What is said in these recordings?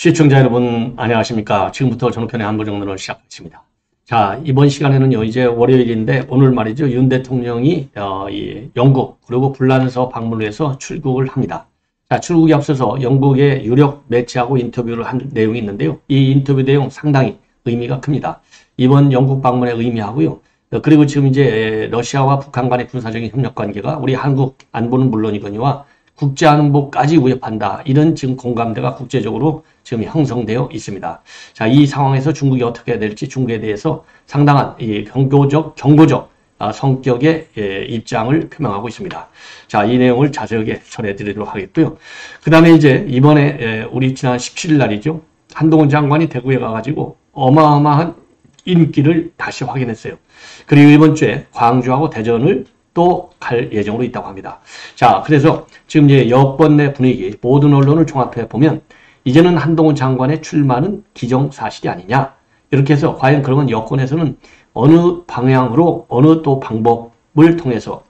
시청자 여러분 안녕하십니까. 지금부터 정편의 한부정론을 시작하겠습니다. 자, 이번 시간에는요, 이제 월요일인데 오늘 말이죠, 윤 대통령이 이 영국 그리고 불란서 방문을 해서 출국을 합니다. 자, 출국에 앞서서 영국의 유력 매체하고 인터뷰를 한 내용이 있는데요. 이 인터뷰 내용 상당히 의미가 큽니다. 이번 영국 방문의 의미하고요. 그리고 지금 이제 러시아와 북한 간의 군사적인 협력 관계가 우리 한국 안보는 물론이거니와 국제안보까지 위협한다. 이런 지금 공감대가 국제적으로 지금 형성되어 있습니다. 자, 이 상황에서 중국이 어떻게 해야 될지 중국에 대해서 상당한 이 경고적 성격의 입장을 표명하고 있습니다. 자, 이 내용을 자세하게 전해드리도록 하겠고요. 그 다음에 이제 이번에 우리 지난 17일 날이죠. 한동훈 장관이 대구에 가가지고 어마어마한 인기를 다시 확인했어요. 그리고 이번 주에 광주하고 대전을 또 갈 예정으로 있다고 합니다. 자, 그래서 지금 이제 여권 내 분위기, 모든 언론을 종합해 보면 이제는 한동훈 장관의 출마는 기정사실이 아니냐. 이렇게 해서 과연 그러면 여권에서는 어느 방향으로 어느 또 방법을 통해서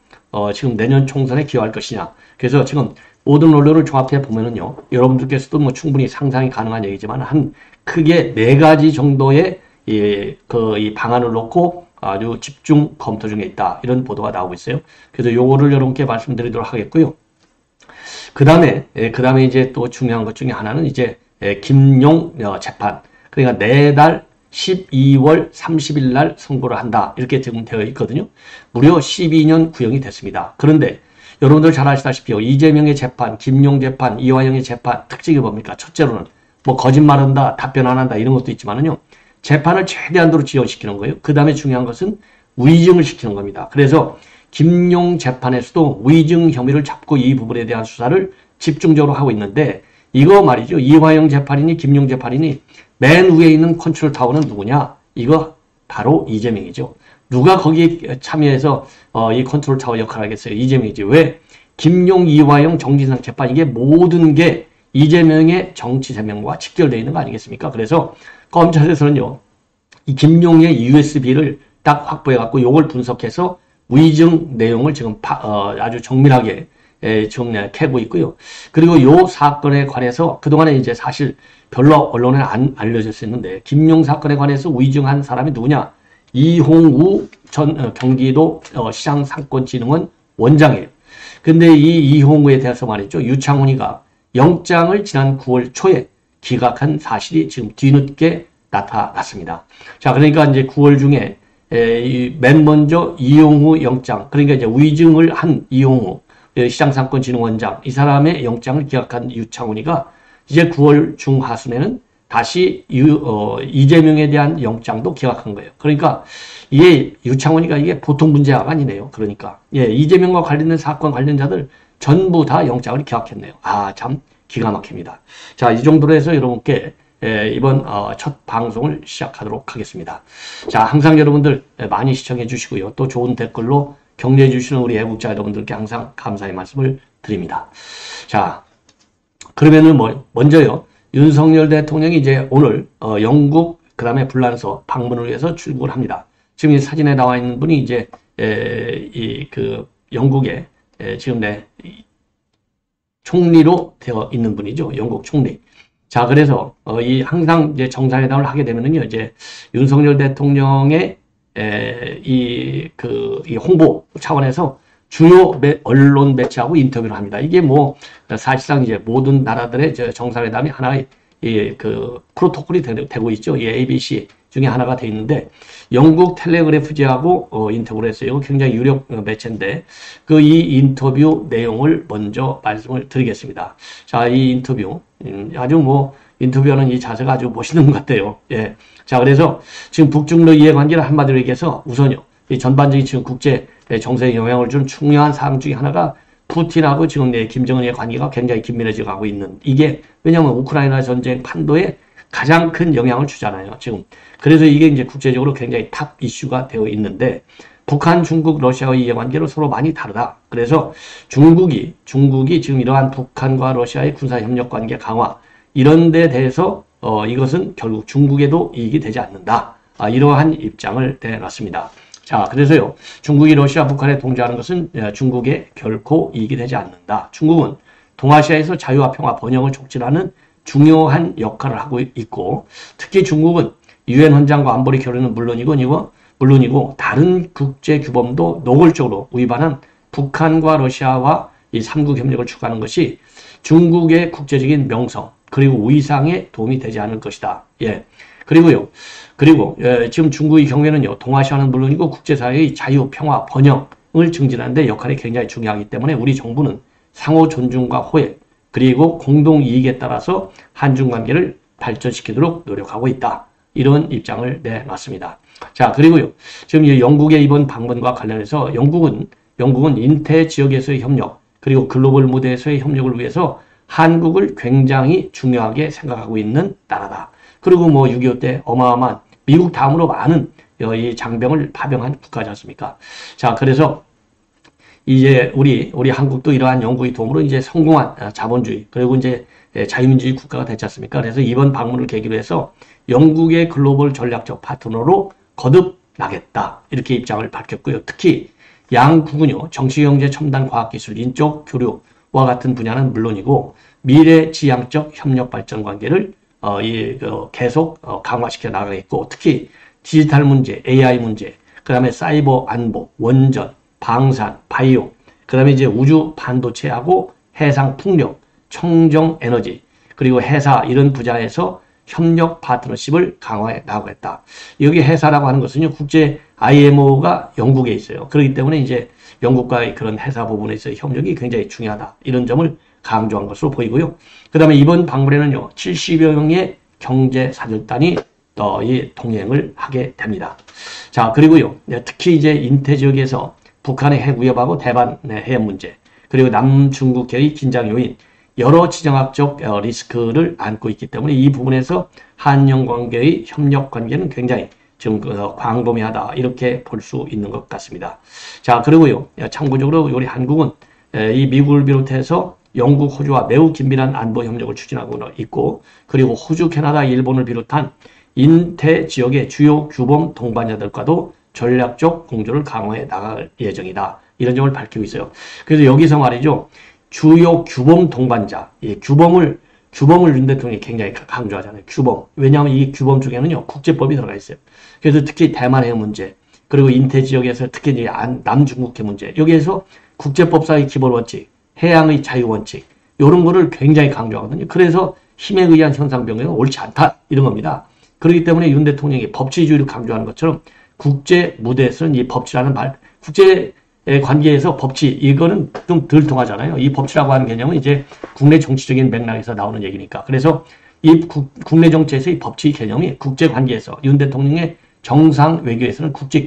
지금 내년 총선에 기여할 것이냐. 그래서 지금 모든 언론을 종합해 보면은요, 여러분들께서도 뭐 충분히 상상이 가능한 얘기지만 한 크게 4가지 정도의 이 방안을 놓고 아주 집중 검토 중에 있다. 이런 보도가 나오고 있어요. 그래서 요거를 여러분께 말씀드리도록 하겠고요. 그 다음에 이제 또 중요한 것 중에 하나는 이제 김용 재판. 그러니까 내달 12월 30일 날 선고를 한다. 이렇게 지금 되어 있거든요. 무려 12년 구형이 됐습니다. 그런데 여러분들 잘 아시다시피 이재명의 재판, 김용 재판, 이화영의 재판 특징이 뭡니까? 첫째로는 뭐 거짓말한다, 답변 안 한다 이런 것도 있지만은요. 재판을 최대한도로 지연시키는 거예요. 그 다음에 중요한 것은 위증을 시키는 겁니다. 그래서 김용 재판에서도 위증 혐의를 잡고 이 부분에 대한 수사를 집중적으로 하고 있는데 이거 말이죠. 이화영 재판이니 김용 재판이니 맨 위에 있는 컨트롤 타워는 누구냐? 이거 바로 이재명이죠. 누가 거기에 참여해서 이 컨트롤 타워 역할을 하겠어요? 이재명이지. 왜? 김용, 이화영, 정진상 재판 이게 모든 게 이재명의 정치 세명과 직결되어 있는 거 아니겠습니까? 그래서 검찰에서는요, 이 김용의 USB를 딱 확보해갖고 요걸 분석해서 위증 내용을 지금 아주 정밀하게 지금 캐고 있고요. 그리고 요 사건에 관해서 그동안에 이제 사실 별로 언론에 안 알려졌었는데 김용 사건에 관해서 위증한 사람이 누구냐? 이홍우 전 경기도 시장상권진흥원 원장이에요. 근데 이 이홍우에 대해서 말이죠. 유창훈이가 영장을 지난 9월 초에 기각한 사실이 지금 뒤늦게 나타났습니다. 자, 그러니까 이제 9월 중에 맨 먼저 이용우 영장, 그러니까 이제 위증을 한 이용우 시장상권진흥원장, 이 사람의 영장을 기각한 유창훈이가 이제 9월 중하순에는 다시 이재명에 대한 영장도 기각한 거예요. 그러니까 이게 유창훈이가 이게 보통 문제가 아니네요. 그러니까 이재명과 관련된 사건 관련자들 전부 다 영장을 기각했네요. 아, 참 기가 막힙니다. 자, 이 정도로 해서 여러분께 이번 첫 방송을 시작하도록 하겠습니다. 자, 항상 여러분들 많이 시청해 주시고요. 또 좋은 댓글로 격려해 주시는 우리 애국자 여러분들께 항상 감사의 말씀을 드립니다. 자, 그러면은 먼저요. 윤석열 대통령이 이제 오늘 영국 그다음에 불란서 방문을 위해서 출국을 합니다. 지금 이 사진에 나와 있는 분이 이제 영국의 지금 총리로 되어 있는 분이죠. 영국 총리. 자, 그래서 항상 이제 정상회담을 하게 되면은요, 이제 윤석열 대통령의 이 홍보 차원에서 주요 언론 매체하고 인터뷰를 합니다. 이게 뭐 사실상 이제 모든 나라들의 정상회담이 하나의 프로토콜이 되고 있죠. 이 ABC 중에 하나가 돼 있는데 영국 텔레그래프지하고 인터뷰를 했어요. 이거 굉장히 유력 매체인데 이 인터뷰 내용을 먼저 말씀을 드리겠습니다. 자, 이 인터뷰 아주 뭐 인터뷰하는 이 자세가 아주 멋있는 것 같아요. 예. 자, 그래서 지금 북중러 이해관계를 한마디로 얘기해서 우선요. 이 전반적인 지금 국제 정세에 영향을 준 중요한 사항 중에 하나가 푸틴하고 지금 김정은의 관계가 굉장히 긴밀해져 가고 있는 이게 왜냐하면 우크라이나 전쟁 판도에 가장 큰 영향을 주잖아요. 지금 그래서 이게 이제 국제적으로 굉장히 탑 이슈가 되어 있는데 북한, 중국, 러시아의 이해관계는 서로 많이 다르다. 그래서 중국이 지금 이러한 북한과 러시아의 군사협력 관계 강화 이런 데 대해서 이것은 결국 중국에도 이익이 되지 않는다. 이러한 입장을 내놨습니다. 자, 그래서요. 중국이 러시아, 북한에 동조하는 것은 중국에 결코 이익이 되지 않는다. 중국은 동아시아에서 자유와 평화, 번영을 촉진하는 중요한 역할을 하고 있고, 특히 중국은 유엔 헌장과 안보리 결의는 물론이고 다른 국제 규범도 노골적으로 위반한 북한과 러시아와 이 3국 협력을 추구하는 것이 중국의 국제적인 명성 그리고 위상에 도움이 되지 않을 것이다. 예. 그리고 지금 중국의 경우에는요, 동아시아는 물론이고 국제사회의 자유, 평화, 번영을 증진하는 데 역할이 굉장히 중요하기 때문에 우리 정부는 상호 존중과 호혜 그리고 공동 이익에 따라서 한중 관계를 발전시키도록 노력하고 있다. 이런 입장을 내놨습니다. 자, 그리고요, 지금 영국의 이번 방문과 관련해서 영국은 인태 지역에서의 협력 그리고 글로벌 무대에서의 협력을 위해서 한국을 굉장히 중요하게 생각하고 있는 나라다. 그리고 6.25 때 어마어마한 미국 다음으로 많은 이 장병을 파병한 국가지 않습니까? 자, 그래서 이제 우리 한국도 이러한 영국의 도움으로 이제 성공한 자본주의 그리고 이제 자유민주주의 국가가 됐지 않습니까? 그래서 이번 방문을 계기로 해서 영국의 글로벌 전략적 파트너로 거듭나겠다 이렇게 입장을 밝혔고요. 특히 양국은요, 정치, 경제, 첨단 과학기술, 인적 교류와 같은 분야는 물론이고 미래지향적 협력 발전 관계를 계속 강화시켜 나가겠고, 특히 디지털 문제, AI 문제, 그 다음에 사이버 안보, 원전, 방산, 바이오, 그 다음에 이제 우주 반도체하고 해상 풍력, 청정 에너지, 그리고 해사 이런 분야에서 협력 파트너십을 강화해 나가겠다. 여기 해사라고 하는 것은요, 국제 IMO가 영국에 있어요. 그렇기 때문에 이제 영국과의 그런 해사 부분에서의 협력이 굉장히 중요하다. 이런 점을 강조한 것으로 보이고요. 그 다음에 이번 방문에는요, 70여 명의 경제사절단이 이 동행을 하게 됩니다. 자, 그리고요, 특히 이제 인태 지역에서 북한의 핵 위협하고 대만의 해협 문제, 그리고 남중국해의 긴장 요인, 여러 지정학적 리스크를 안고 있기 때문에 이 부분에서 한영 관계의 협력 관계는 굉장히 지금 광범위하다 이렇게 볼 수 있는 것 같습니다. 자, 그리고요, 참고적으로 우리 한국은 이 미국을 비롯해서 영국, 호주와 매우 긴밀한 안보 협력을 추진하고 있고, 그리고 호주, 캐나다, 일본을 비롯한 인태 지역의 주요 규범 동반자들과도 전략적 공조를 강화해 나갈 예정이다. 이런 점을 밝히고 있어요. 그래서 여기서 말이죠, 주요 규범 동반자, 규범을 윤 대통령이 굉장히 강조하잖아요. 규범. 왜냐하면 이 규범 중에는요, 국제법이 들어가 있어요. 그래서 특히 대만 해협 문제, 그리고 인태 지역에서 특히 이제 남중국해 문제, 여기에서 국제법상의 기본 원칙, 해양의 자유 원칙, 이런 거를 굉장히 강조하거든요. 그래서 힘에 의한 현상 변경은 옳지 않다. 이런 겁니다. 그렇기 때문에 윤 대통령이 법치주의를 강조하는 것처럼 국제 무대에서는 이 법치라는 말, 국제 관계에서 법치, 이거는 좀 덜 통하잖아요. 이 법치라고 하는 개념은 이제 국내 정치적인 맥락에서 나오는 얘기니까. 그래서 이 국내 정치에서 이 법치 개념이 국제 관계에서 윤 대통령의 정상 외교에서는 국제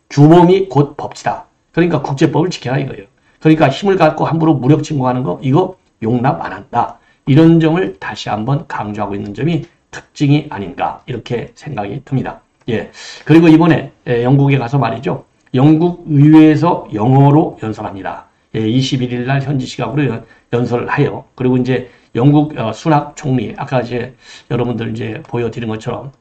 규범이 곧 법치다. 그러니까 국제법을 지켜라 이거예요. 그러니까 힘을 갖고 함부로 무력 침공하는 거, 이거 용납 안 한다. 이런 점을 다시 한번 강조하고 있는 점이 특징이 아닌가, 이렇게 생각이 듭니다. 예. 그리고 이번에 영국에 가서 말이죠, 영국 의회에서 영어로 연설합니다. 21일 날 현지 시각으로 연설을 해요. 그리고 이제 영국 수낙 총리, 아까 이제 여러분들 이제 보여드린 것처럼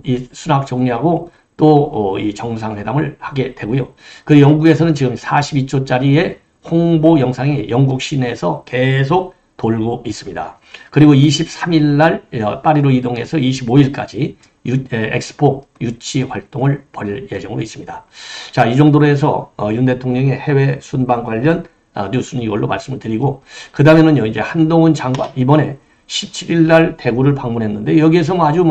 이 수낙 총리하고 또 이 정상회담을 하게 되고요. 그 영국에서는 지금 42초짜리의 홍보 영상이 영국 시내에서 계속 돌고 있습니다. 그리고 23일 날 파리로 이동해서 25일까지 엑스포 유치 활동을 벌일 예정으로 있습니다. 자, 이 정도로 해서 윤 대통령의 해외 순방 관련 뉴스는 이걸로 말씀을 드리고, 그 다음에는요, 이제 한동훈 장관 이번에 17일 날 대구를 방문했는데 여기에서 아주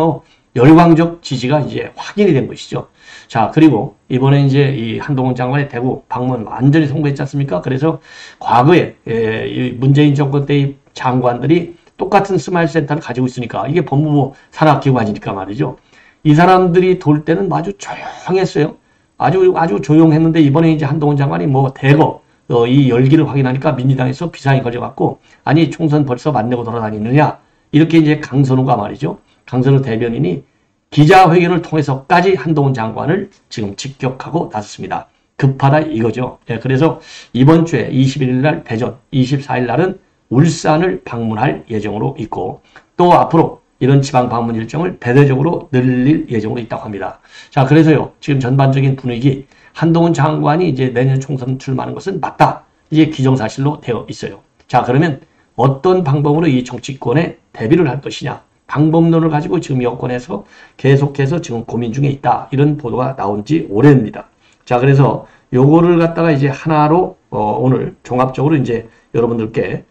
열광적 지지가 이제 확인이 된 것이죠. 자, 그리고 이번에 이제 이 한동훈 장관의 대구 방문 완전히 성공했지 않습니까? 그래서 과거에 이 문재인 정권 때의 장관들이 똑같은 스마일 센터를 가지고 있으니까, 이게 법무부 산하기관이니까 말이죠. 이 사람들이 돌 때는 아주 조용했어요. 아주 조용했는데 이번에 이제 한동훈 장관이 대거 이 열기를 확인하니까 민주당에서 비상이 걸려갖고, 아니 총선 벌써 만나고 돌아다니느냐, 이렇게 이제 강선우가 말이죠, 강선우 대변인이 기자회견을 통해서까지 한동훈 장관을 지금 직격하고 나섰습니다. 급하다 이거죠. 예, 그래서 이번 주에 21일 날 대전, 24일 날은 울산을 방문할 예정으로 있고, 또 앞으로 이런 지방 방문 일정을 대대적으로 늘릴 예정으로 있다고 합니다. 자, 그래서요, 지금 전반적인 분위기, 한동훈 장관이 이제 내년 총선 출마하는 것은 맞다, 이제 기정사실로 되어 있어요. 자, 그러면 어떤 방법으로 이 정치권에 대비를 할 것이냐. 방법론을 가지고 지금 여권에서 계속해서 지금 고민 중에 있다. 이런 보도가 나온 지 오래입니다. 자, 그래서 요거를 갖다가 이제 하나로 오늘 종합적으로 이제 여러분들께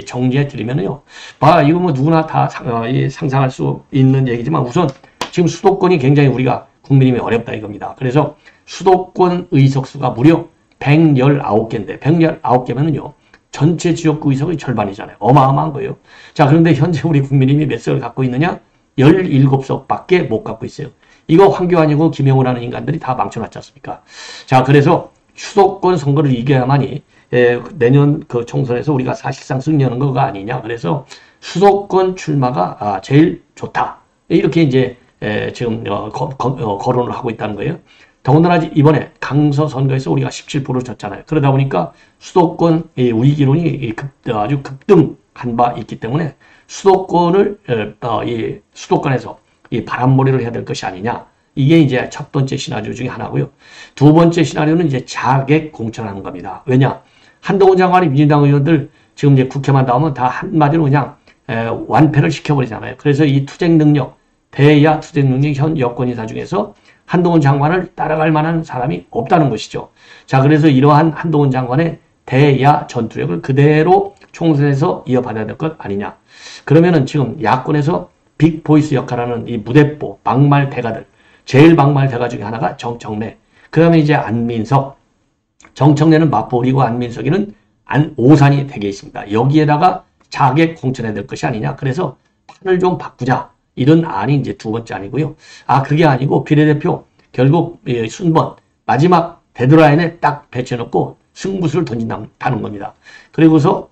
정리해 드리면요. 이거 뭐 누구나 다 상상할 수 있는 얘기지만 우선 지금 수도권이 굉장히 우리가 국민이면 어렵다 이겁니다. 그래서 수도권 의석수가 무려 119개인데 119개면은요. 전체 지역구 의석의 절반이잖아요. 어마어마한 거예요. 자, 그런데 현재 우리 국민의힘이 몇 석을 갖고 있느냐? 17석밖에 못 갖고 있어요. 이거 황교안이고 김영우라는 인간들이 다 망쳐놨지 않습니까? 자, 그래서 수도권 선거를 이겨야만이 내년 그 총선에서 우리가 사실상 승리하는 거가 아니냐. 그래서 수도권 출마가 제일 좋다. 이렇게 이제 지금 거론을 하고 있다는 거예요. 더군다나 이번에 강서 선거에서 우리가 17% 졌잖아요. 그러다 보니까 수도권 위기론이 아주 급등한 바 있기 때문에 수도권을 수도권에서 바람몰이를 해야 될 것이 아니냐. 이게 이제 첫 번째 시나리오 중에 하나고요. 두 번째 시나리오는 이제 자객 공천하는 겁니다. 왜냐? 한동훈 장관이 민주당 의원들 지금 이제 국회만 나오면 다 한마디로 그냥 완패를 시켜버리잖아요. 그래서 이 투쟁 능력, 대야 투쟁 능력 현 여권 인사 중에서 한동훈 장관을 따라갈 만한 사람이 없다는 것이죠. 자, 그래서 이러한 한동훈 장관의 대야 전투력을 그대로 총선에서 이어받아야 될 것 아니냐. 그러면은 지금 야권에서 빅보이스 역할하는 이 무대뽀, 막말 대가들, 제일 막말 대가 중에 하나가 정청래, 그 다음에 이제 안민석, 정청래는 맞벌이고 안민석이는 오산이 되게 있습니다. 여기에다가 자객 공천해야 될 것이 아니냐. 그래서 판을 좀 바꾸자. 이런 안이 이제 두 번째 아니고요. 그게 아니고 비례대표 결국 순번 마지막 데드라인에 딱 배치해놓고 승부수를 던진다는 겁니다. 그리고서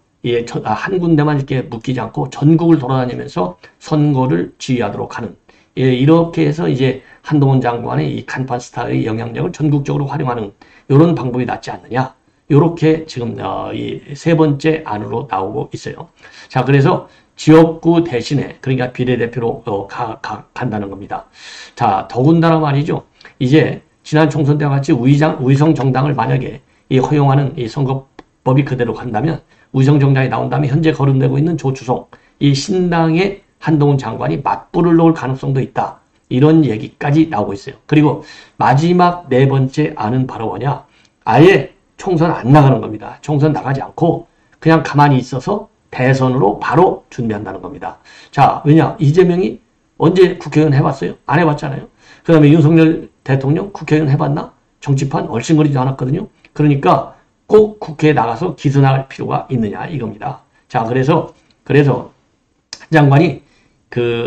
한 군데만 이렇게 묶이지 않고 전국을 돌아다니면서 선거를 지휘하도록 하는 이렇게 해서 이제 한동훈 장관의 이 간판 스타의 영향력을 전국적으로 활용하는 이런 방법이 낫지 않느냐. 이렇게 지금 이 세 번째 안으로 나오고 있어요. 자, 그래서 지역구 대신에 그러니까 비례대표로 간다는 겁니다. 자, 더군다나 말이죠. 이제 지난 총선 때와 같이 위성 정당을 만약에 허용하는 이 선거법이 그대로 간다면 위성 정당이 나온다면 현재 거론되고 있는 조추송 이 신당의 한동훈 장관이 맞불을 놓을 가능성도 있다. 이런 얘기까지 나오고 있어요. 그리고 마지막 네 번째 안은 바로 뭐냐? 아예 총선 안 나가는 겁니다. 총선 나가지 않고 그냥 가만히 있어서 대선으로 바로 준비한다는 겁니다. 자, 왜냐? 이재명이 언제 국회의원 해봤어요? 안 해봤잖아요. 그 다음에 윤석열 대통령 국회의원 해봤나? 정치판 얼씬거리지 않았거든요. 그러니까 꼭 국회에 나가서 기선할 필요가 있느냐 이겁니다. 자, 그래서 한 장관이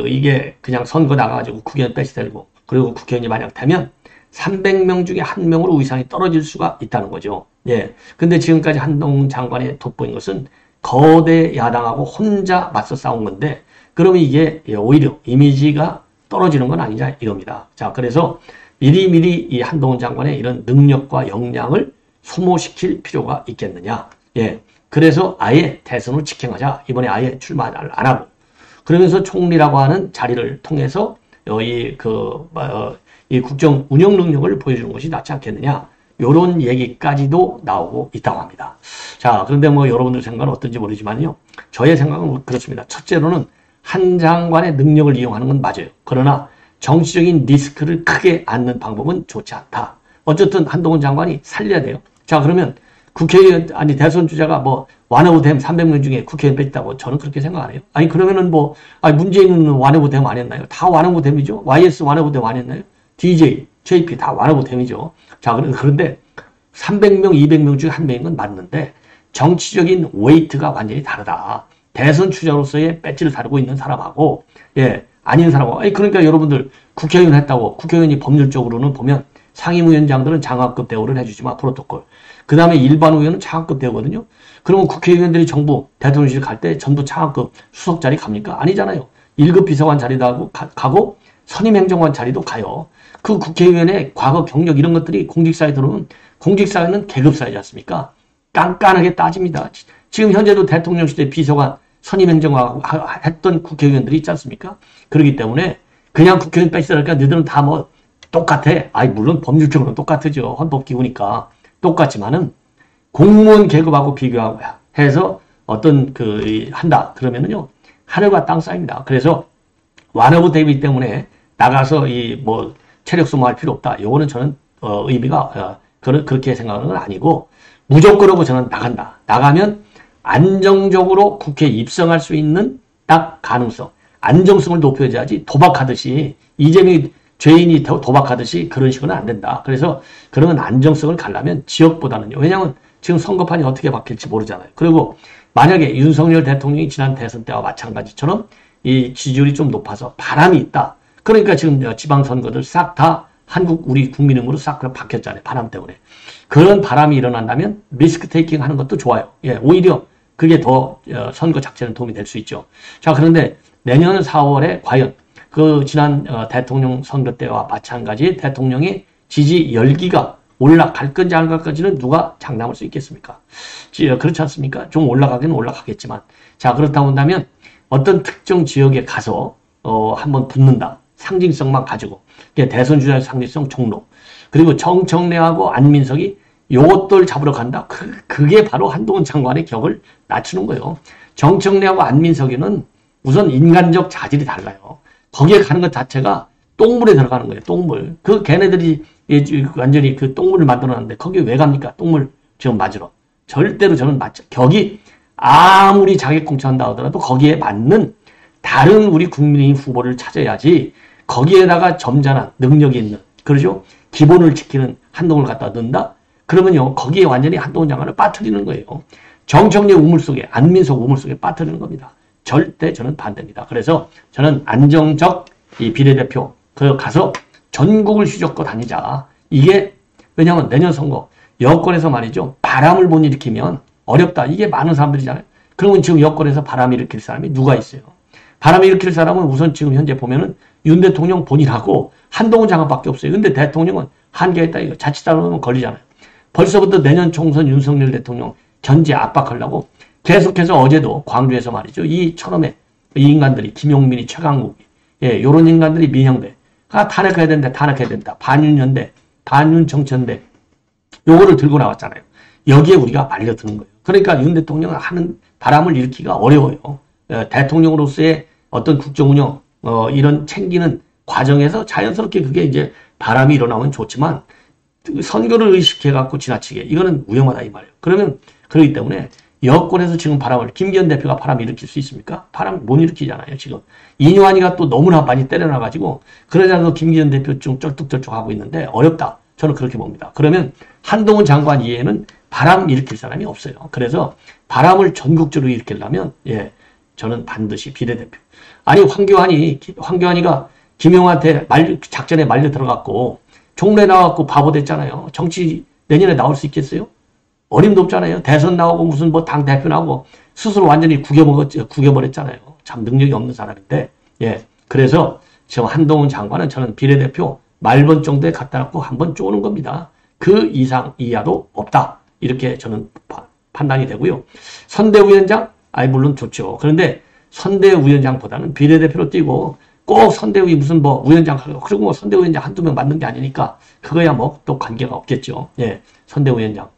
이게 그냥 선거 나가가지고 국회의원 배치되고 그리고 국회의원이 만약 되면 300명 중에 1명으로 의상이 떨어질 수가 있다는 거죠. 예. 근데 지금까지 한동훈 장관이 돋보인 것은 거대 야당하고 혼자 맞서 싸운 건데 그러면 이게 오히려 이미지가 떨어지는 건 아니냐 이겁니다. 자, 그래서 미리미리 이 한동훈 장관의 이런 능력과 역량을 소모시킬 필요가 있겠느냐. 예. 그래서 아예 대선을 직행하자. 이번에 아예 출마를 안 하고. 그러면서 총리라고 하는 자리를 통해서 이 국정 운영 능력을 보여주는 것이 낫지 않겠느냐. 요런 얘기까지도 나오고 있다고 합니다. 자, 그런데 뭐 여러분들 생각은 어떤지 모르지만요. 저의 생각은 그렇습니다. 첫째로는 한 장관의 능력을 이용하는 건 맞아요. 그러나 정치적인 리스크를 크게 안는 방법은 좋지 않다. 어쨌든 한동훈 장관이 살려야 돼요. 자, 그러면 국회의원, 대선 주자가 완화부댐 300명 중에 국회의원 뺐다고 저는 그렇게 생각 안 해요. 그러면은 문재인은 완화부댐 안 했나요? 다 완화부댐이죠. YS 완화부댐 안 했나요? DJ, JP 다 완화부댐이죠. 자, 그런데 300명, 200명 중에 1명인 건 맞는데 정치적인 웨이트가 완전히 다르다. 대선 주자로서의 배지를 다루고 있는 사람하고 아닌 사람하고 그러니까 여러분들 국회의원 했다고 국회의원이 법률적으로는 보면 상임위원장들은 장관급 대우를 해주지만 프로토콜. 그 다음에 일반 의원은 차관급 대우거든요. 그러면 국회의원들이 정부 대통령실 갈 때 전부 차관급 수석 자리 갑니까? 아니잖아요. 1급 비서관 자리도 가고 선임행정관 자리도 가요. 그 국회의원의 과거 경력 이런 것들이 공직사에 들어오면 공직사회는 계급사회지 않습니까? 깐깐하게 따집니다. 지금 현재도 대통령 시대 비서관 선임행정관 했던 국회의원들이 있지 않습니까? 그렇기 때문에 그냥 국회의원 빼시라니까 너희들은 다 똑같아. 물론 법률적으로는 똑같죠. 헌법기구니까. 똑같지만은 공무원 계급하고 비교하고 해서 어떤 한다. 그러면은요, 하늘과 땅 사이입니다. 그래서 완오브 데이비 때문에 나가서 체력 소모할 필요 없다. 요거는 저는, 의미가, 그렇게 생각하는 건 아니고, 무조건으로 저는 나간다. 나가면 안정적으로 국회에 입성할 수 있는 딱 가능성, 안정성을 높여야지 도박하듯이, 이재명이 죄인이 도박하듯이 그런 식으로는 안 된다. 그래서 그러면 안정성을 가려면 지역보다는요. 왜냐하면 지금 선거판이 어떻게 바뀔지 모르잖아요. 그리고 만약에 윤석열 대통령이 지난 대선 때와 마찬가지처럼 이 지지율이 좀 높아서 바람이 있다. 그러니까 지금 지방선거들 싹 다 우리 국민의힘으로 싹 바뀌었잖아요. 바람 때문에. 그런 바람이 일어난다면 리스크 테이킹 하는 것도 좋아요. 예, 오히려 그게 더 선거 자체는 도움이 될 수 있죠. 자, 그런데 내년 4월에 과연 지난 대통령 선거 때와 마찬가지 대통령의 지지 열기가 올라갈 건지 안 갈 건지는 누가 장담할 수 있겠습니까? 그렇지 않습니까? 좀 올라가기는 올라가겠지만. 자, 그렇다 본다면 어떤 특정 지역에 가서 한번 붙는다. 상징성만 가지고. 대선 주자 상징성 종로. 그리고 정청래하고 안민석이 요것들 잡으러 간다. 그게 바로 한동훈 장관의 격을 낮추는 거예요. 정청래하고 안민석이는 우선 인간적 자질이 달라요. 거기에 가는 것 자체가 똥물에 들어가는 거예요. 똥물. 걔네들이 완전히 똥물을 만들어놨는데 거기에 왜 갑니까? 똥물 지금 맞으러. 절대로 저는 격이 아무리 자객공천한다 하더라도 거기에 맞는 다른 우리 국민의힘 후보를 찾아야지 거기에다가 점잖은 능력이 있는, 그러죠? 기본을 지키는 한동훈을 갖다 넣는다? 그러면요, 거기에 완전히 한동훈 장관을 빠뜨리는 거예요. 정청래 우물 속에, 안민석 우물 속에 빠뜨리는 겁니다. 절대 저는 반대입니다. 그래서 저는 안정적 이 비례대표, 가서 전국을 휘젓고 다니자. 이게, 왜냐하면 내년 선거, 여권에서 말이죠. 바람을 못 일으키면 어렵다. 이게 많은 사람들이잖아요. 그러면 지금 여권에서 바람 일으킬 사람이 누가 있어요? 바람 일으킬 사람은 우선 지금 현재 보면은 윤 대통령 본인하고 한동훈 장관밖에 없어요. 근데 대통령은 한계가 있다. 이거 자칫하면 걸리잖아요. 벌써부터 내년 총선 윤석열 대통령 견제 압박하려고 계속해서 어제도 광주에서 말이죠. 이처럼의 이 인간들이 김용민이 최강욱이 요런 인간들이 민영배가 탄핵해야 된다. 탄핵해야 된다. 반윤연대, 반윤정천대 요거를 들고 나왔잖아요. 여기에 우리가 말려드는 거예요. 그러니까 윤 대통령은 하는 바람을 일으키기가 어려워요. 대통령으로서의 어떤 국정운영 이런 챙기는 과정에서 자연스럽게 그게 이제 바람이 일어나면 좋지만 선거를 의식해갖고 지나치게 이거는 위험하다 이 말이에요. 그러기 때문에 여권에서 지금 김기현 대표가 바람 일으킬 수 있습니까? 바람 못 일으키잖아요, 지금. 이뇨한이가 또 너무나 많이 때려놔가지고, 그러지 않아도 김기현 대표 좀 쩔뚝쩔뚝하고 있는데, 어렵다. 저는 그렇게 봅니다. 그러면 한동훈 장관 이외에는 바람 일으킬 사람이 없어요. 그래서 바람을 전국적으로 일으키려면, 저는 반드시 비례대표. 아니, 황교안이가 김용한테 작전에 말려 들어갔고, 종래 나왔고 바보 됐잖아요. 정치 내년에 나올 수 있겠어요? 어림도 없잖아요. 대선 나오고 무슨 당 대표 나오고 스스로 완전히 구겨버렸잖아요. 참 능력이 없는 사람인데, 그래서 지금 한동훈 장관은 저는 비례대표 말번 정도에 갖다 놓고 한번 쪼는 겁니다. 그 이상 이하도 없다. 이렇게 저는 판단이 되고요. 선대위원장? 물론 좋죠. 그런데 선대위원장보다는 비례대표로 뛰고 꼭 선대위 무슨 위원장, 그리고 선대위원장 한두 명 만든 게 아니니까 그거야 또 관계가 없겠죠. 선대위원장.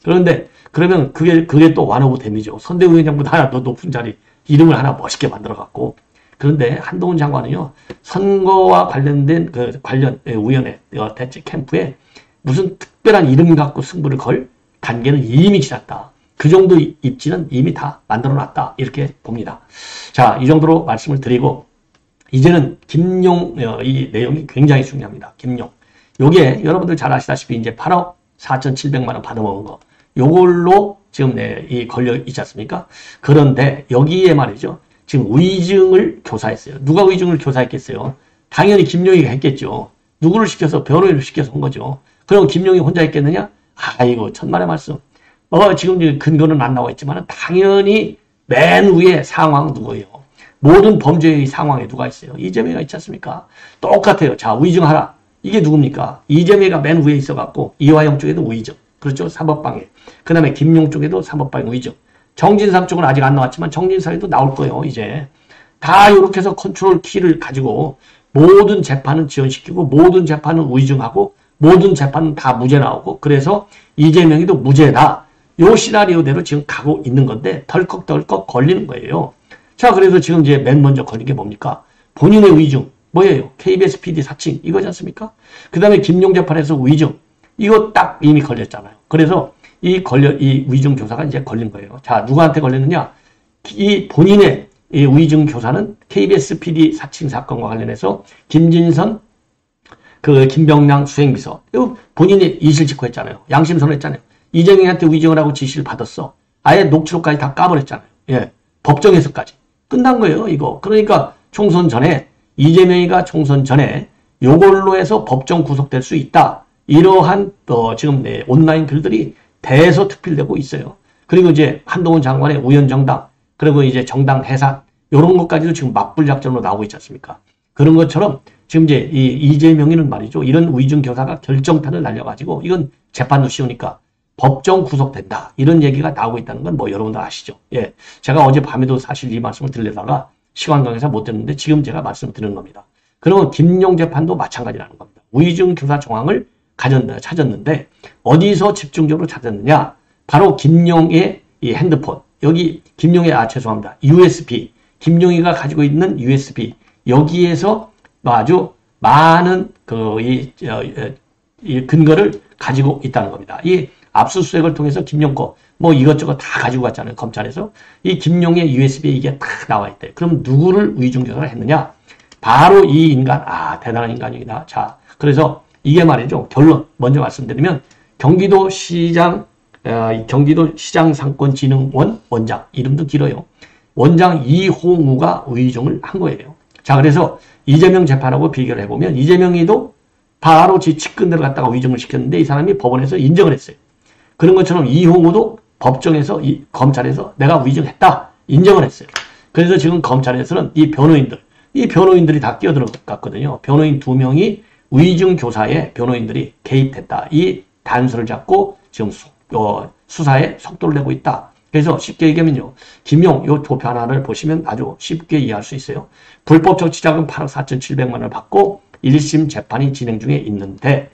그런데 그러면 그게 또 완오브 댐이죠. 선대위원장보다 하나 더 높은 자리 이름을 하나 멋있게 만들어갖고. 그런데 한동훈 장관은요, 선거와 관련된 관련 위원회 대체 캠프에 무슨 특별한 이름 갖고 승부를 걸 단계는 이미 지났다. 그 정도 입지는 이미 다 만들어놨다. 이렇게 봅니다. 자, 이 정도로 말씀을 드리고 이제는 김용 이 내용이 굉장히 중요합니다. 김용. 요게 여러분들 잘 아시다시피 이제 8억 4,700만 원 받아먹은 거. 요걸로 지금 이 걸려 있지 않습니까? 그런데 여기에 말이죠. 지금 의증을 교사했어요. 누가 의증을 교사했겠어요? 당연히 김용이가 했겠죠. 누구를 시켜서 변호인을 시켜서 한 거죠. 그럼 김용이 혼자 했겠느냐? 아이고 천만의 말씀. 지금 근거는 안 나와 있지만 당연히 맨 위에 상황 누구예요? 모든 범죄의 상황에 누가 있어요? 이재명이가 있지 않습니까? 똑같아요. 자, 의증하라. 이게 누굽니까? 이재명이가 맨 위에 있어갖고 이화영 쪽에도 의증. 그렇죠? 사법방해. 그 다음에 김용 쪽에도 사법방해 의증. 정진상 쪽은 아직 안 나왔지만 정진상에도 나올 거예요. 이제 다 이렇게 해서 컨트롤 키를 가지고 모든 재판은 지연시키고 모든 재판은 의증하고 모든 재판은 다 무죄 나오고 그래서 이재명이도 무죄다. 요 시나리오대로 지금 가고 있는 건데 덜컥덜컥 걸리는 거예요. 자, 그래서 지금 이제 맨 먼저 걸린 게 뭡니까? 본인의 위증. 뭐예요? KBS PD 사칭. 이거지 않습니까? 그 다음에 김용 재판에서 위증. 이거 딱 이미 걸렸잖아요. 그래서 이 위증 교사가 이제 걸린 거예요. 자, 누구한테 걸렸느냐? 이 본인의 이 위증 교사는 KBS PD 사칭 사건과 관련해서 김진선, 김병량 수행비서. 이거 본인이 이실직고했잖아요. 양심선언했잖아요. 이재명한테 위증을 하고 지시를 받았어. 아예 녹취록까지 다 까버렸잖아요. 예. 법정에서까지. 끝난 거예요, 이거. 그러니까 총선 전에, 이재명이가 총선 전에 요걸로 해서 법정 구속될 수 있다. 이러한, 지금 온라인 글들이 대서특필되고 있어요. 그리고 이제 한동훈 장관의 우연정당, 그리고 이제 정당 해산, 요런 것까지도 지금 맞불작전으로 나오고 있지 않습니까? 그런 것처럼 지금 이제 이재명이는 말이죠. 이런 위증 교사가 결정탄을 날려가지고 이건 재판도 쉬우니까 법정 구속된다. 이런 얘기가 나오고 있다는 건 뭐 여러분들 아시죠? 예. 제가 어제 밤에도 사실 이 말씀을 드리다가 시간 관계상 못 듣는데 지금 제가 말씀을 드리는 겁니다. 그러면 김용 재판도 마찬가지라는 겁니다. 위증 교사 정황을 찾았는데 어디서 집중적으로 찾았느냐? 바로 김용의 이 핸드폰. 여기 김용의 죄송합니다. USB. 김용희가 가지고 있는 USB. 여기에서 아주 많은 이 근거를 가지고 있다는 겁니다. 이 압수수색을 통해서 김용 거 뭐 이것저것 다 가지고 갔잖아요. 검찰에서. 이 김용의 USB에 이게 다 나와 있대. 그럼 누구를 위증교사를 했느냐? 바로 이 인간. 대단한 인간이다. 자, 그래서 이게 말이죠. 결론 먼저 말씀드리면 경기도 시장 상권진흥원 원장, 이름도 길어요. 원장 이홍우가 위증을 한 거예요. 자, 그래서 이재명 재판하고 비교를 해보면 이재명이도 바로 지 측근들을 갖다가 위증을 시켰는데 이 사람이 법원에서 인정을 했어요. 그런 것처럼 이홍우도 법정에서 검찰에서 내가 위증했다 인정을 했어요. 그래서 지금 검찰에서는 이 변호인들이 다 끼어들어갔거든요. 변호인 2명이 위증 교사에 변호인들이 개입했다. 이 단서를 잡고 지금 수사에 속도를 내고 있다. 그래서 쉽게 얘기하면요. 김용 요 도표 하나를 보시면 아주 쉽게 이해할 수 있어요. 불법 정치자금 8억 4,700만 원을 받고 1심 재판이 진행 중에 있는데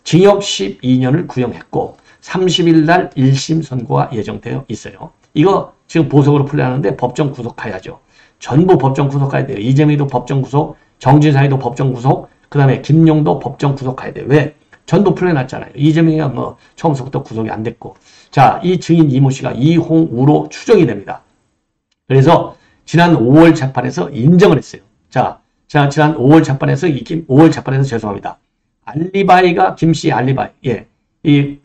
징역 12년을 구형했고 30일 날 1심 선고가 예정되어 있어요. 이거 지금 보석으로 풀려나는데 법정 구속해야죠. 전부 법정 구속해야 돼요. 이재명도 법정 구속, 정진상이도 법정 구속, 그 다음에 김용도 법정 구속해야 돼요. 왜? 전부 풀려났잖아요. 이재명이가 뭐 처음부터 구속이 안 됐고. 자, 이 증인 이모 씨가 이홍우로 추정이 됩니다. 그래서 지난 5월 재판에서 인정을 했어요. 자, 지난 5월 재판에서 죄송합니다. 알리바이가 김씨 알리바이.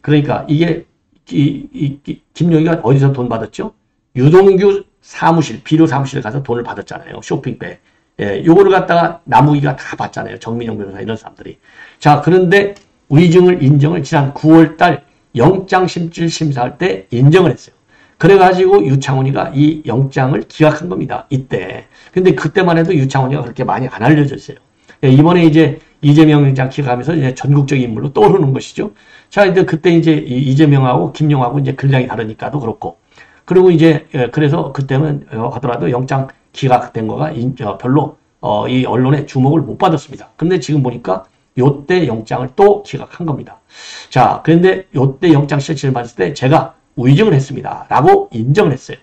그러니까 이게 김용희가 어디서 돈 받았죠? 유동규 사무실, 비료 사무실에 가서 돈을 받았잖아요. 쇼핑백. 요거를 갖다가 남욱이가 다 받잖아요. 정민영 변호사 이런 사람들이. 자, 그런데 위증을 인정을 지난 9월 달 영장심질 심사할 때 인정을 했어요. 그래가지고 유창훈이가 이 영장을 기각한 겁니다. 이때. 근데 그때만 해도 유창훈이가 그렇게 많이 안 알려져 있어요. 이번에 이제 이재명 영장 기각하면서 이제 전국적인 인물로 떠오르는 것이죠. 자, 근데 그때 이제 이재명하고 김용하고 이제 근량이 다르니까도 그렇고. 그리고 이제, 그래서 그때는 하더라도 영장 기각된 거가 별로, 이 언론의 주목을 못 받았습니다. 근데 지금 보니까 요때 영장을 또 기각한 겁니다. 자, 그런데 요때 영장 실질을 봤을 때 제가 위증을 했습니다. 라고 인정을 했어요.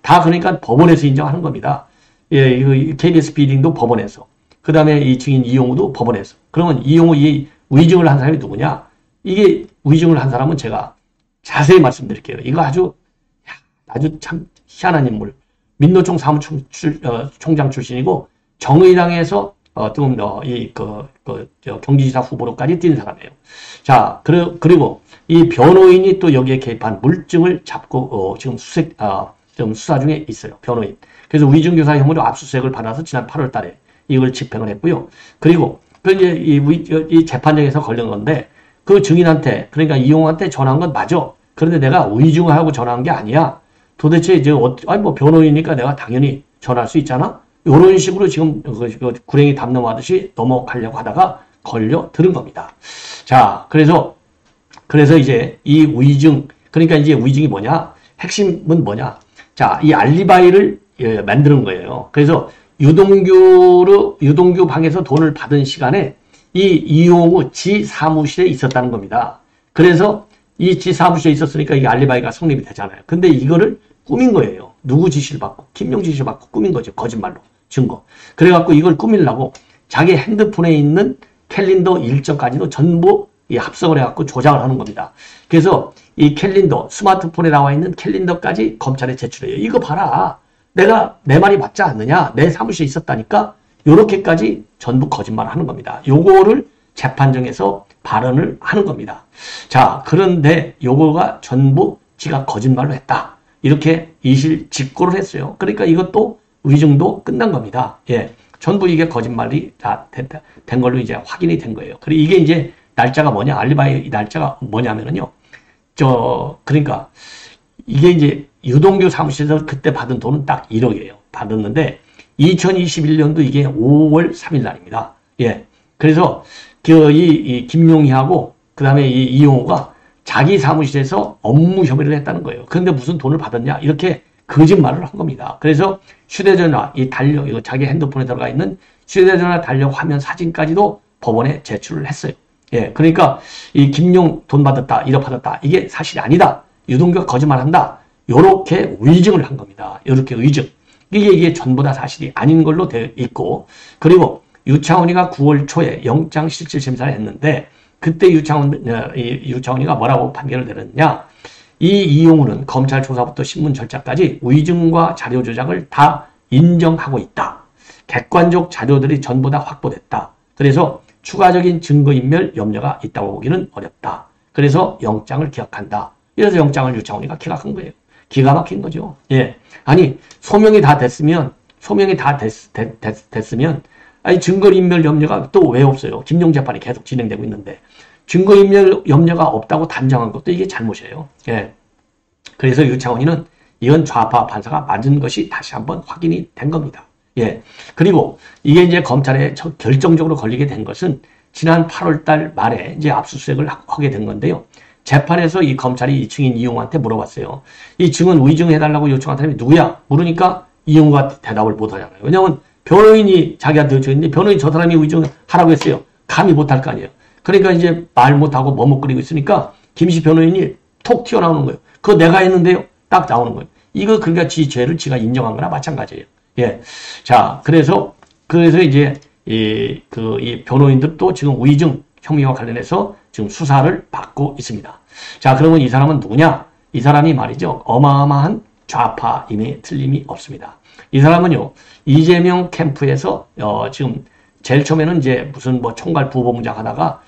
다 그러니까 법원에서 인정하는 겁니다. 이거 KBS 비딩도 법원에서. 그 다음에 이 증인 이용우도 법원에서. 그러면 이용우 이 위증을 한 사람이 누구냐? 이게 위증을 한 사람은 제가 자세히 말씀드릴게요. 이거 아주 참 희한한 인물. 민노총 사무총장 출신이고 정의당에서 경기지사 후보로까지 뛴 사람이에요. 자, 그리고 이 변호인이 또 여기에 개입한 물증을 잡고 지금 수사 중에 있어요. 변호인. 그래서 위증교사 혐의로 압수수색을 받아서 지난 8월 달에 이걸 집행을 했고요. 그리고 이제 이 재판정에서 걸린 건데 그 증인한테 그러니까 이용한테 전화한 건 맞아. 그런데 내가 위증을 하고 전화한 게 아니야. 도대체 이제 뭐 변호인이니까 내가 당연히 전화할 수 있잖아. 이런 식으로 지금 구랭이 담 넘어가듯이 넘어가려고 하다가 걸려 들은 겁니다. 자, 그래서 이제 이 위증, 그러니까 이제 위증이 뭐냐? 핵심은 뭐냐? 자, 이 알리바이를 만드는 거예요. 그래서 유동규 방에서 돈을 받은 시간에 이 이용우 지 사무실에 있었다는 겁니다. 그래서 이 지 사무실에 있었으니까 이게 알리바이가 성립이 되잖아요. 근데 이거를 꾸민 거예요. 누구 지시를 받고, 김용 지시를 받고 꾸민 거죠. 거짓말로. 증거. 그래갖고 이걸 꾸밀라고 자기 핸드폰에 있는 캘린더 일정까지도 전부 합성을 해갖고 조작을 하는 겁니다. 그래서 이 캘린더, 스마트폰에 나와 있는 캘린더까지 검찰에 제출해요. 이거 봐라. 내가 내 말이 맞지 않느냐? 내 사무실에 있었다니까? 요렇게까지 전부 거짓말을 하는 겁니다. 요거를 재판정에서 발언을 하는 겁니다. 자, 그런데 요거가 전부 지가 거짓말로 했다. 이렇게 이실직고를 했어요. 그러니까 이것도 위증도 끝난 겁니다. 예. 전부 이게 거짓말이 다 된 걸로 이제 확인이 된 거예요. 그리고 이게 이제 날짜가 뭐냐? 알리바이 날짜가 뭐냐면은요. 그러니까 이게 이제 유동규 사무실에서 그때 받은 돈은 딱 1억이에요. 받았는데 2021년도 이게 5월 3일 날입니다. 예. 그래서 이 김용희하고 그다음에 이 이용호가 자기 사무실에서 업무 협의를 했다는 거예요. 그런데 무슨 돈을 받았냐? 이렇게 거짓말을 한 겁니다. 그래서 휴대전화, 이 달력, 이거 자기 핸드폰에 들어가 있는 휴대전화 달력 화면 사진까지도 법원에 제출을 했어요. 예. 그러니까 이 김용 돈 받았다, 1억 받았다. 이게 사실이 아니다. 유동규가 거짓말한다. 요렇게 위증을 한 겁니다. 요렇게 위증. 이게 전부 다 사실이 아닌 걸로 되어 있고, 그리고 유차원이가 9월 초에 영장실질심사를 했는데 그때 유차원이가 뭐라고 판결을 내렸냐? 이 이용우는 검찰 조사부터 신문 절차까지 위증과 자료 조작을 다 인정하고 있다. 객관적 자료들이 전부 다 확보됐다. 그래서 추가적인 증거인멸 염려가 있다고 보기는 어렵다. 그래서 영장을 기각한다. 이래서 영장을 유차원이가 기각한 거예요. 기가 막힌 거죠. 예. 아니, 소명이 다 됐으면 아니, 증거인멸 염려가 또 왜 없어요? 김용 재판이 계속 진행되고 있는데 증거인멸 염려가 없다고 단정한 것도 이게 잘못이에요. 예. 그래서 유차원이는 이건 좌파 판사가 맞은 것이 다시 한번 확인이 된 겁니다. 예. 그리고 이게 이제 검찰에 결정적으로 걸리게 된 것은 지난 8월 달 말에 이제 압수수색을 하게 된 건데요. 재판에서 이 검찰이 이 증인 이용호한테 물어봤어요. 이 증은 위증해달라고 요청한 사람이 누구야? 물으니까 이용호가 대답을 못하잖아요. 왜냐하면 변호인이 자기한테 요청했는데 변호인 저 사람이 위증하라고 했어요. 감히 못할 거 아니에요. 그러니까 이제 말 못하고 머뭇거리고 있으니까 김씨 변호인이 톡 튀어나오는 거예요. 그거 내가 했는데요. 딱 나오는 거예요. 이거 그러니까 지 죄를 지가 인정한 거나 마찬가지예요. 예. 자, 그래서 이제 이 변호인들도 지금 위증 혐의와 관련해서 지금 수사를 받고 있습니다. 자, 그러면 이 사람은 누구냐? 이 사람이 말이죠. 어마어마한 좌파임에 틀림이 없습니다. 이 사람은요, 이재명 캠프에서, 지금, 제일 처음에는 이제 무슨 총괄 부본부장 하다가,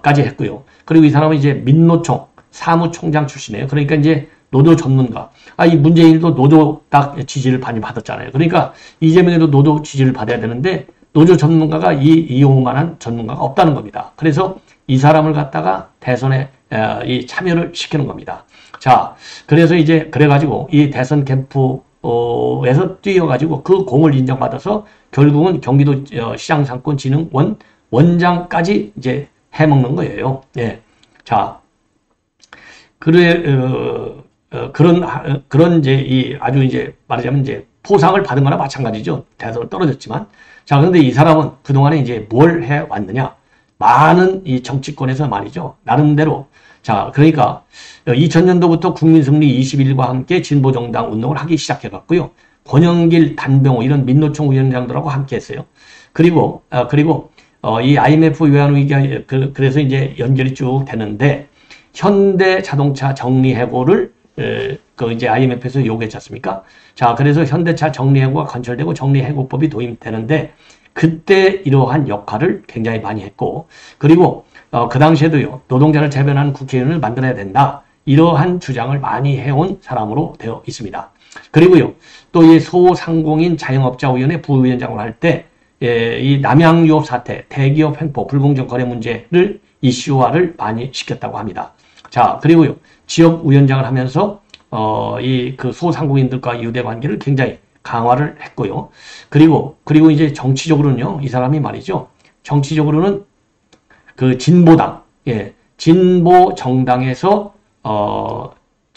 까지 했고요. 그리고 이 사람은 이제 민노총 사무총장 출신이에요. 그러니까 이제 노조 전문가. 이 문재인도 노조 딱 지지를 많이 받았잖아요. 그러니까 이재명에도 노조 지지를 받아야 되는데, 노조 전문가가 이용만한 전문가가 없다는 겁니다. 그래서 이 사람을 갖다가 대선에 이 참여를 시키는 겁니다. 자, 그래서 이제 그래가지고 이 대선 캠프에서 뛰어가지고 그 공을 인정받아서 결국은 경기도 시장상권진흥원 원장까지 이제 해먹는 거예요. 예. 자, 그런 이제 아주 이제 말하자면 이제 포상을 받은 거나 마찬가지죠. 대선을 떨어졌지만. 자, 그런데 이 사람은 그동안에 이제 뭘 해왔느냐. 많은 이 정치권에서 말이죠. 나름대로. 자, 그러니까 2000년도부터 국민승리 21과 함께 진보정당 운동을 하기 시작해갔고요. 권영길, 단병호 이런 민노총 위원장들하고 함께 했어요. 그리고 이 IMF 외환위기가 그래서 이제 연결이 쭉 되는데 현대자동차 정리해고를 이제 IMF에서 요구했지 않습니까? 자, 그래서 현대차 정리해고가 건설되고 정리해고법이 도입되는데 그때 이러한 역할을 굉장히 많이 했고, 그리고 그 당시에도요, 노동자를 대변하는 국회의원을 만들어야 된다. 이러한 주장을 많이 해온 사람으로 되어 있습니다. 그리고요, 또 이 소상공인 자영업자위원회 부위원장을 할 때, 이 남양유업 사태, 대기업 횡포, 불공정 거래 문제를 이슈화를 많이 시켰다고 합니다. 자, 그리고요, 지역위원장을 하면서, 그 소상공인들과 유대 관계를 굉장히 강화를 했고요. 그리고 이제 정치적으로는요, 이 사람이 말이죠. 정치적으로는 그 진보당, 진보 정당에서,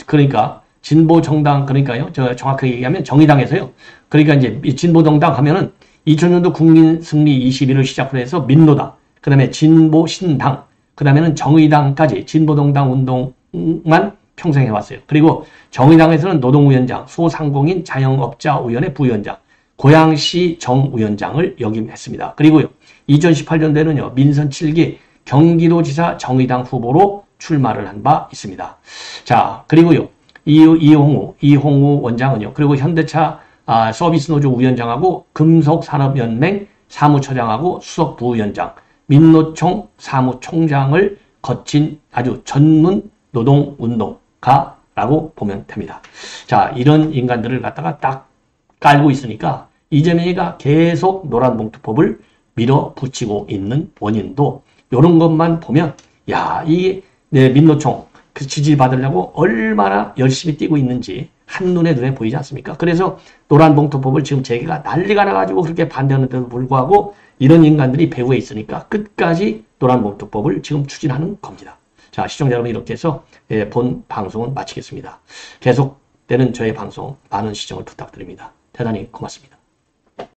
그러니까, 진보 정당, 그러니까요, 정확하게 얘기하면 정의당에서요. 그러니까 이제 진보 정당 하면은 2000년도 국민승리 21을 시작으로 해서 민노당, 그 다음에 진보 신당, 그 다음에는 정의당까지 진보정당 운동 정책만 평생 해왔어요. 그리고 정의당에서는 노동위원장, 소상공인 자영업자위원회 부위원장, 고양시 정위원장을 역임했습니다. 그리고요, 2018년도에는요, 민선 7기 경기도지사 정의당 후보로 출마를 한 바 있습니다. 자, 그리고요, 이홍우 원장은요, 그리고 현대차 서비스노조 위원장하고 금속산업연맹 사무처장하고 수석 부위원장, 민노총 사무총장을 거친 아주 전문 노동운동가라고 보면 됩니다. 자, 이런 인간들을 갖다가 딱 깔고 있으니까 이재명이가 계속 노란봉투법을 밀어붙이고 있는 원인도 이런 것만 보면, 야, 이 민노총 그 지지받으려고 얼마나 열심히 뛰고 있는지 한눈에 보이지 않습니까? 그래서 노란봉투법을 지금 재계가 난리가 나가지고 그렇게 반대하는데도 불구하고 이런 인간들이 배후에 있으니까 끝까지 노란봉투법을 지금 추진하는 겁니다. 자, 시청자 여러분, 이렇게 해서 본 방송은 마치겠습니다. 계속되는 저의 방송 많은 시청을 부탁드립니다. 대단히 고맙습니다.